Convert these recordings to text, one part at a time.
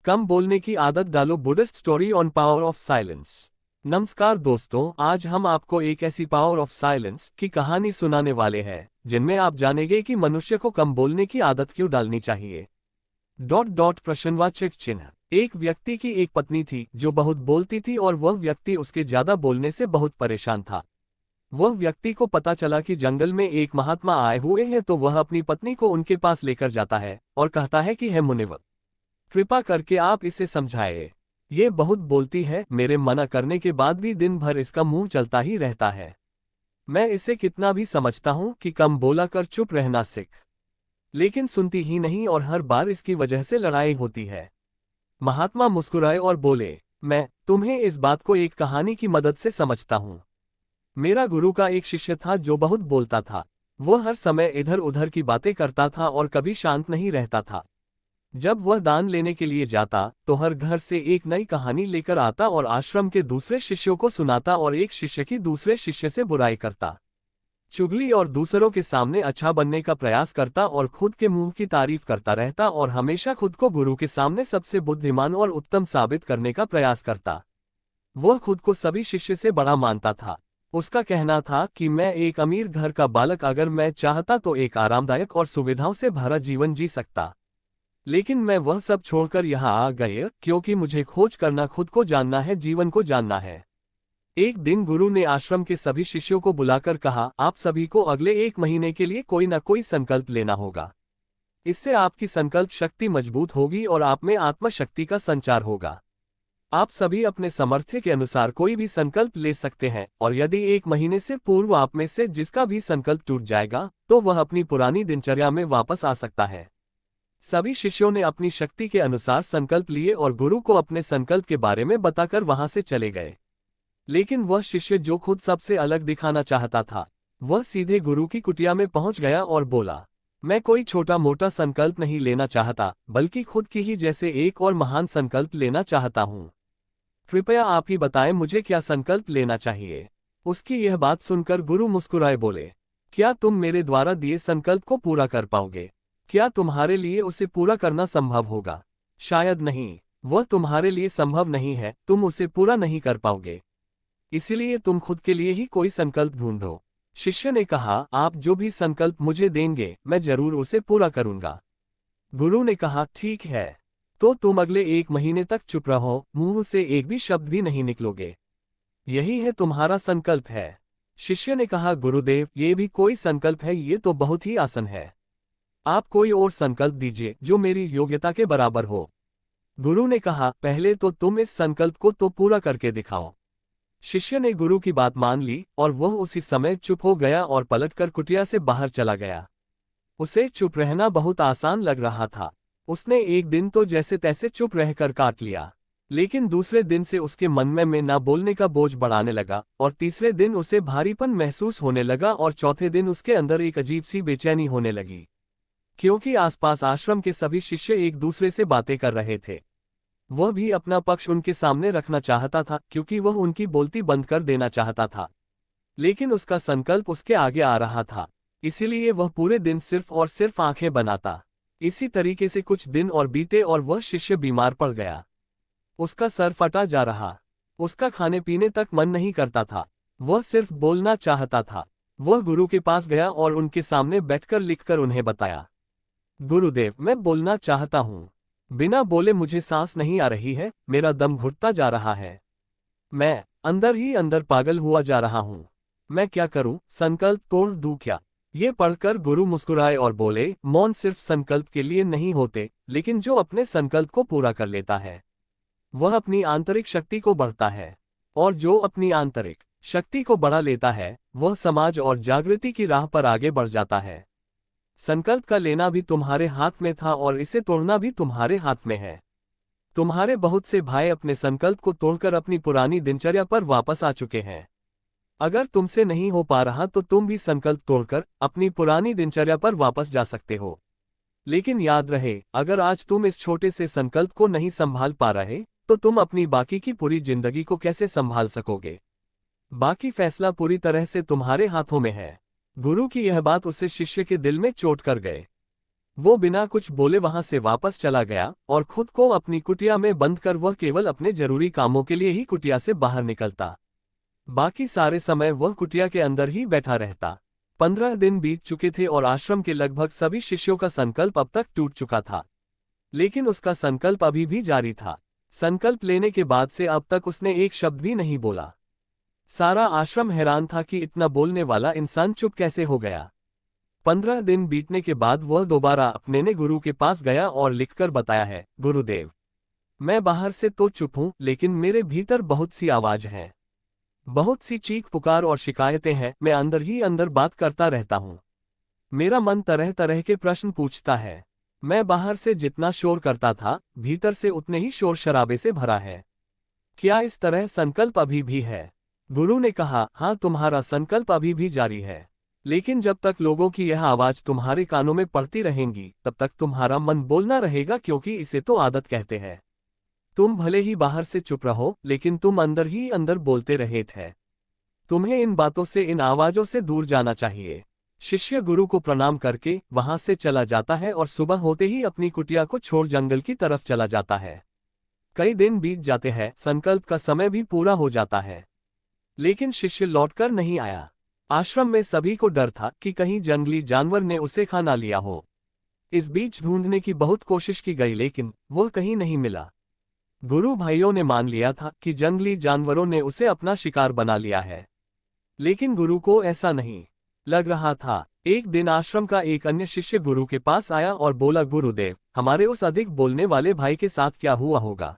कम बोलने की आदत डालो, Buddhist story on power of silence. नमस्कार दोस्तों, आज हम आपको एक ऐसी पावर ऑफ साइलेंस की कहानी सुनाने वाले हैं जिनमें आप जानेंगे कि मनुष्य को कम बोलने की आदत क्यों डालनी चाहिए। प्रश्नवाचक चिन्ह। एक व्यक्ति की एक पत्नी थी जो बहुत बोलती थी और वह व्यक्ति उसके ज्यादा बोलने से बहुत परेशान था। वह व्यक्ति को पता चला कि जंगल में एक महात्मा आए हुए हैं, तो वह अपनी पत्नी को उनके पास लेकर जाता है और कहता है कि हे मुनिवर, कृपा करके आप इसे समझाए। ये बहुत बोलती है, मेरे मना करने के बाद भी दिन भर इसका मुंह चलता ही रहता है। मैं इसे कितना भी समझता हूं कि कम बोला कर, चुप रहना सीख, लेकिन सुनती ही नहीं और हर बार इसकी वजह से लड़ाई होती है। महात्मा मुस्कुराए और बोले, मैं तुम्हें इस बात को एक कहानी की मदद से समझता हूं। मेरा गुरु का एक शिष्य था जो बहुत बोलता था। वह हर समय इधर उधर की बातें करता था और कभी शांत नहीं रहता था। जब वह दान लेने के लिए जाता तो हर घर से एक नई कहानी लेकर आता और आश्रम के दूसरे शिष्यों को सुनाता और एक शिष्य की दूसरे शिष्य से बुराई करता, चुगली और दूसरों के सामने अच्छा बनने का प्रयास करता और खुद के मुंह की तारीफ करता रहता और हमेशा खुद को गुरु के सामने सबसे बुद्धिमान और उत्तम साबित करने का प्रयास करता। वह खुद को सभी शिष्य से बड़ा मानता था। उसका कहना था कि मैं एक अमीर घर का बालक, अगर मैं चाहता तो एक आरामदायक और सुविधाओं से भरा जीवन जी सकता, लेकिन मैं वह सब छोड़कर यहाँ आ गया क्योंकि मुझे खोज करना, खुद को जानना है, जीवन को जानना है। एक दिन गुरु ने आश्रम के सभी शिष्यों को बुलाकर कहा, आप सभी को अगले 1 महीने के लिए कोई न कोई संकल्प लेना होगा। इससे आपकी संकल्प शक्ति मजबूत होगी और आप में आत्मशक्ति का संचार होगा। आप सभी अपने सामर्थ्य के अनुसार कोई भी संकल्प ले सकते हैं और यदि 1 महीने से पूर्व आप में से जिसका भी संकल्प टूट जाएगा तो वह अपनी पुरानी दिनचर्या में वापस आ सकता है। सभी शिष्यों ने अपनी शक्ति के अनुसार संकल्प लिए और गुरु को अपने संकल्प के बारे में बताकर वहां से चले गए। लेकिन वह शिष्य जो खुद सबसे अलग दिखाना चाहता था, वह सीधे गुरु की कुटिया में पहुंच गया और बोला, मैं कोई छोटा मोटा संकल्प नहीं लेना चाहता, बल्कि खुद की ही जैसे एक और महान संकल्प लेना चाहता हूँ। कृपया आप ही बताएं मुझे क्या संकल्प लेना चाहिए। उसकी यह बात सुनकर गुरु मुस्कुराए बोले, क्या तुम मेरे द्वारा दिए संकल्प को पूरा कर पाओगे? क्या तुम्हारे लिए उसे पूरा करना संभव होगा? शायद नहीं, वह तुम्हारे लिए संभव नहीं है, तुम उसे पूरा नहीं कर पाओगे। इसीलिए तुम खुद के लिए ही कोई संकल्प ढूंढो। शिष्य ने कहा, आप जो भी संकल्प मुझे देंगे मैं जरूर उसे पूरा करूंगा। गुरु ने कहा, ठीक है, तो तुम अगले 1 महीने तक चुप रहो, मुंह से एक भी शब्द भी नहीं निकलोगे। यही है तुम्हारा संकल्प है। शिष्य ने कहा, गुरुदेव, ये भी कोई संकल्प है? ये तो बहुत ही आसान है। आप कोई और संकल्प दीजिए जो मेरी योग्यता के बराबर हो। गुरु ने कहा, पहले तो तुम इस संकल्प को तो पूरा करके दिखाओ। शिष्य ने गुरु की बात मान ली और वह उसी समय चुप हो गया और पलटकर कुटिया से बाहर चला गया। उसे चुप रहना बहुत आसान लग रहा था। उसने एक दिन तो जैसे तैसे चुप रहकर काट लिया, लेकिन दूसरे दिन से उसके मन में ना बोलने का बोझ बढ़ाने लगा और तीसरे दिन उसे भारीपन महसूस होने लगा और चौथे दिन उसके अंदर एक अजीब सी बेचैनी होने लगी, क्योंकि आसपास आश्रम के सभी शिष्य एक दूसरे से बातें कर रहे थे। वह भी अपना पक्ष उनके सामने रखना चाहता था क्योंकि वह उनकी बोलती बंद कर देना चाहता था, लेकिन उसका संकल्प उसके आगे आ रहा था, इसीलिए वह पूरे दिन सिर्फ और सिर्फ आंखें बनाता। इसी तरीके से कुछ दिन और बीते और वह शिष्य बीमार पड़ गया। उसका सर फटा जा रहा, उसका खाने पीने तक मन नहीं करता था, वह सिर्फ बोलना चाहता था। वह गुरु के पास गया और उनके सामने बैठकर लिखकर उन्हें बताया, गुरुदेव, मैं बोलना चाहता हूँ, बिना बोले मुझे सांस नहीं आ रही है, मेरा दम घुटता जा रहा है, मैं अंदर ही अंदर पागल हुआ जा रहा हूँ, मैं क्या करूँ? संकल्प तोड़ दूं क्या? ये पढ़कर गुरु मुस्कुराए और बोले, मौन सिर्फ संकल्प के लिए नहीं होते, लेकिन जो अपने संकल्प को पूरा कर लेता है वह अपनी आंतरिक शक्ति को बढ़ता है, और जो अपनी आंतरिक शक्ति को बढ़ा लेता है वह समाज और जागृति की राह पर आगे बढ़ जाता है। संकल्प का लेना भी तुम्हारे हाथ में था और इसे तोड़ना भी तुम्हारे हाथ में है। तुम्हारे बहुत से भाई अपने संकल्प को तोड़कर अपनी पुरानी दिनचर्या पर वापस आ चुके हैं। अगर तुमसे नहीं हो पा रहा तो तुम भी संकल्प तोड़कर अपनी पुरानी दिनचर्या पर वापस जा सकते हो। लेकिन याद रहे, अगर आज तुम इस छोटे से संकल्प को नहीं संभाल पा रहे तो तुम अपनी बाकी की पूरी जिंदगी को कैसे संभाल सकोगे? बाकी फैसला पूरी तरह से तुम्हारे हाथों में है। गुरु की यह बात उसे शिष्य के दिल में चोट कर गए। वो बिना कुछ बोले वहां से वापस चला गया और खुद को अपनी कुटिया में बंद कर वह केवल अपने जरूरी कामों के लिए ही कुटिया से बाहर निकलता। बाकी सारे समय वह कुटिया के अंदर ही बैठा रहता। 15 दिन बीत चुके थे और आश्रम के लगभग सभी शिष्यों का संकल्प अब तक टूट चुका था। लेकिन उसका संकल्प अभी भी जारी था। संकल्प लेने के बाद से अब तक उसने एक शब्द भी नहीं बोला। सारा आश्रम हैरान था कि इतना बोलने वाला इंसान चुप कैसे हो गया। 15 दिन बीतने के बाद वह दोबारा अपने ने गुरु के पास गया और लिखकर बताया है, गुरुदेव, मैं बाहर से तो चुप हूं, लेकिन मेरे भीतर बहुत सी आवाज हैं, बहुत सी चीख पुकार और शिकायतें हैं। मैं अंदर ही अंदर बात करता रहता हूं। मेरा मन तरह तरह के प्रश्न पूछता है। मैं बाहर से जितना शोर करता था, भीतर से उतने ही शोर शराबे से भरा है। क्या इस तरह संकल्प अभी भी है? गुरु ने कहा, हाँ, तुम्हारा संकल्प अभी भी जारी है, लेकिन जब तक लोगों की यह आवाज तुम्हारे कानों में पड़ती रहेंगी, तब तक तुम्हारा मन बोलना रहेगा, क्योंकि इसे तो आदत कहते हैं। तुम भले ही बाहर से चुप रहो, लेकिन तुम अंदर ही अंदर बोलते रहे थे। तुम्हें इन बातों से, इन आवाजों से दूर जाना चाहिए। शिष्य गुरु को प्रणाम करके वहां से चला जाता है और सुबह होते ही अपनी कुटिया को छोड़ जंगल की तरफ चला जाता है। कई दिन बीत जाते हैं, संकल्प का समय भी पूरा हो जाता है, लेकिन शिष्य लौटकर नहीं आया। आश्रम में सभी को डर था कि कहीं जंगली जानवर ने उसे खा ना लिया हो। इस बीच ढूंढने की बहुत कोशिश की गई, लेकिन वह कहीं नहीं मिला। गुरु भाइयों ने मान लिया था कि जंगली जानवरों ने उसे अपना शिकार बना लिया है, लेकिन गुरु को ऐसा नहीं लग रहा था। एक दिन आश्रम का एक अन्य शिष्य गुरु के पास आया और बोला, गुरुदेव, हमारे उस अधिक बोलने वाले भाई के साथ क्या हुआ होगा?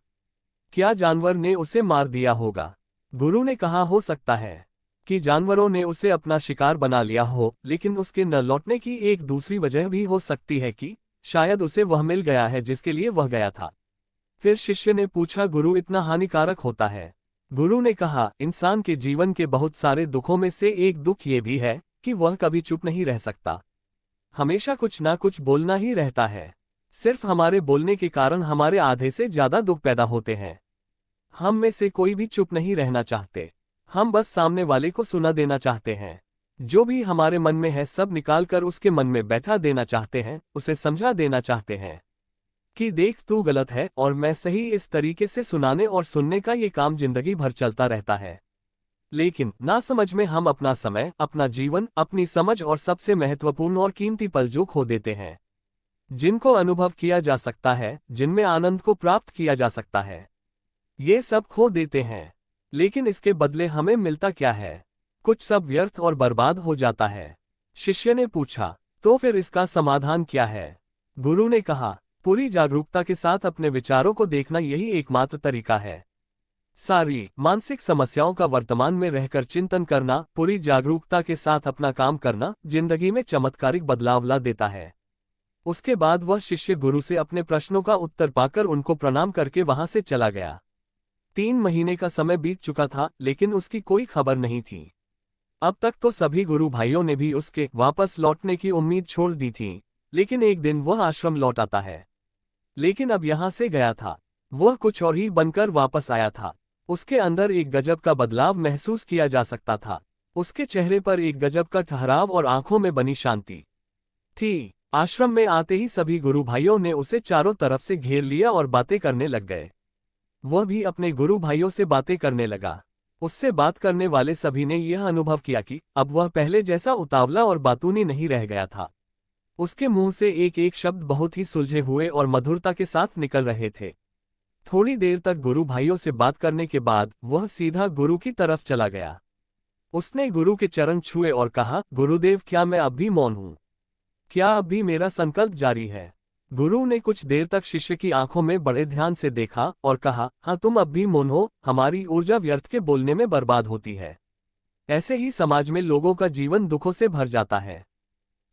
क्या जानवर ने उसे मार दिया होगा? गुरु ने कहा, हो सकता है कि जानवरों ने उसे अपना शिकार बना लिया हो, लेकिन उसके न लौटने की एक दूसरी वजह भी हो सकती है कि शायद उसे वह मिल गया है जिसके लिए वह गया था। फिर शिष्य ने पूछा, गुरु, इतना हानिकारक होता है? गुरु ने कहा, इंसान के जीवन के बहुत सारे दुखों में से एक दुख ये भी है कि वह कभी चुप नहीं रह सकता। हमेशा कुछ ना कुछ बोलना ही रहता है। सिर्फ हमारे बोलने के कारण हमारे आधे से ज्यादा दुख पैदा होते हैं। हम में से कोई भी चुप नहीं रहना चाहते। हम बस सामने वाले को सुना देना चाहते हैं। जो भी हमारे मन में है सब निकालकर उसके मन में बैठा देना चाहते हैं, उसे समझा देना चाहते हैं कि देख, तू गलत है और मैं सही। इस तरीके से सुनाने और सुनने का ये काम जिंदगी भर चलता रहता है। लेकिन नासमझ में हम अपना समय, अपना जीवन, अपनी समझ और सबसे महत्वपूर्ण और कीमती पल जो खो देते हैं, जिनको अनुभव किया जा सकता है, जिनमें आनंद को प्राप्त किया जा सकता है, ये सब खो देते हैं। लेकिन इसके बदले हमें मिलता क्या है? कुछ सब व्यर्थ और बर्बाद हो जाता है। शिष्य ने पूछा, तो फिर इसका समाधान क्या है? गुरु ने कहा, पूरी जागरूकता के साथ अपने विचारों को देखना यही एकमात्र तरीका है। सारी मानसिक समस्याओं का वर्तमान में रहकर चिंतन करना, पूरी जागरूकता के साथ अपना काम करना जिंदगी में चमत्कारिक बदलाव ला देता है। उसके बाद वह शिष्य गुरु से अपने प्रश्नों का उत्तर पाकर उनको प्रणाम करके वहां से चला गया। 3 महीने का समय बीत चुका था, लेकिन उसकी कोई खबर नहीं थी। अब तक तो सभी गुरु भाइयों ने भी उसके वापस लौटने की उम्मीद छोड़ दी थी, लेकिन एक दिन वह आश्रम लौट आता है। लेकिन अब यहां से गया था, वह कुछ और ही बनकर वापस आया था। उसके अंदर एक गजब का बदलाव महसूस किया जा सकता था। उसके चेहरे पर एक गजब का ठहराव और आंखों में बनी शांति थी। आश्रम में आते ही सभी गुरु भाइयों ने उसे चारों तरफ से घेर लिया और बातें करने लग गए। वह भी अपने गुरु भाइयों से बातें करने लगा। उससे बात करने वाले सभी ने यह अनुभव किया कि अब वह पहले जैसा उतावला और बातूनी नहीं रह गया था। उसके मुंह से एक एक शब्द बहुत ही सुलझे हुए और मधुरता के साथ निकल रहे थे। थोड़ी देर तक गुरु भाइयों से बात करने के बाद वह सीधा गुरु की तरफ चला गया। उसने गुरु के चरण छुए और कहा, गुरुदेव, क्या मैं अब भी मौन हूं? क्या अब भी मेरा संकल्प जारी है? गुरु ने कुछ देर तक शिष्य की आंखों में बड़े ध्यान से देखा और कहा, हाँ, तुम अब भी मौन हो। हमारी ऊर्जा व्यर्थ के बोलने में बर्बाद होती है। ऐसे ही समाज में लोगों का जीवन दुखों से भर जाता है,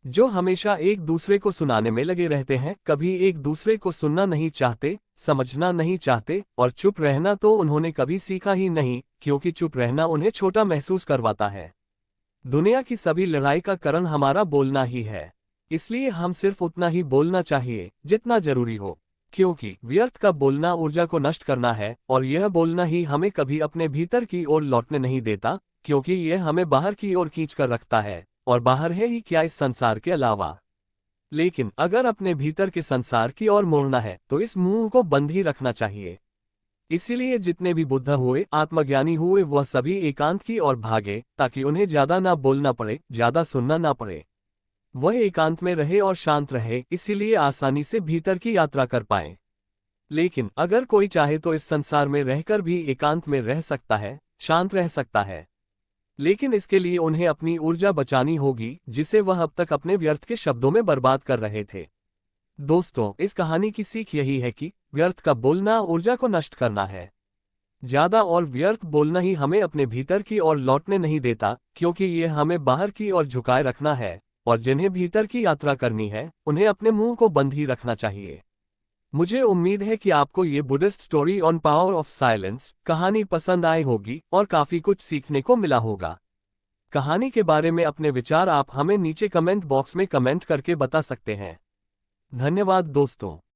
जो हमेशा एक दूसरे को सुनाने में लगे रहते हैं, कभी एक दूसरे को सुनना नहीं चाहते, समझना नहीं चाहते, और चुप रहना तो उन्होंने कभी सीखा ही नहीं, क्योंकि चुप रहना उन्हें छोटा महसूस करवाता है। दुनिया की सभी लड़ाई का कारण हमारा बोलना ही है। इसलिए हम सिर्फ उतना ही बोलना चाहिए जितना जरूरी हो, क्योंकि व्यर्थ का बोलना ऊर्जा को नष्ट करना है, और यह बोलना ही हमें कभी अपने भीतर की ओर लौटने नहीं देता, क्योंकि यह हमें बाहर की ओर खींच कर रखता है, और बाहर है ही क्या इस संसार के अलावा। लेकिन अगर अपने भीतर के संसार की ओर मोड़ना है तो इस मुंह को बंद ही रखना चाहिए। इसीलिए जितने भी बुद्ध हुए, आत्मज्ञानी हुए, वह सभी एकांत की ओर भागे ताकि उन्हें ज्यादा ना बोलना पड़े, ज्यादा सुनना ना पड़े। वह एकांत में रहे और शांत रहे, इसीलिए आसानी से भीतर की यात्रा कर पाए। लेकिन अगर कोई चाहे तो इस संसार में रहकर भी एकांत में रह सकता है, शांत रह सकता है। लेकिन इसके लिए उन्हें अपनी ऊर्जा बचानी होगी, जिसे वह अब तक अपने व्यर्थ के शब्दों में बर्बाद कर रहे थे। दोस्तों, इस कहानी की सीख यही है कि व्यर्थ का बोलना ऊर्जा को नष्ट करना है। ज्यादा और व्यर्थ बोलना ही हमें अपने भीतर की ओर लौटने नहीं देता, क्योंकि ये हमें बाहर की ओर झुकाए रखना है, और जिन्हें भीतर की यात्रा करनी है उन्हें अपने मुंह को बंद ही रखना चाहिए। मुझे उम्मीद है कि आपको ये Buddhist story on power of silence कहानी पसंद आई होगी और काफी कुछ सीखने को मिला होगा। कहानी के बारे में अपने विचार आप हमें नीचे कमेंट बॉक्स में कमेंट करके बता सकते हैं। धन्यवाद दोस्तों।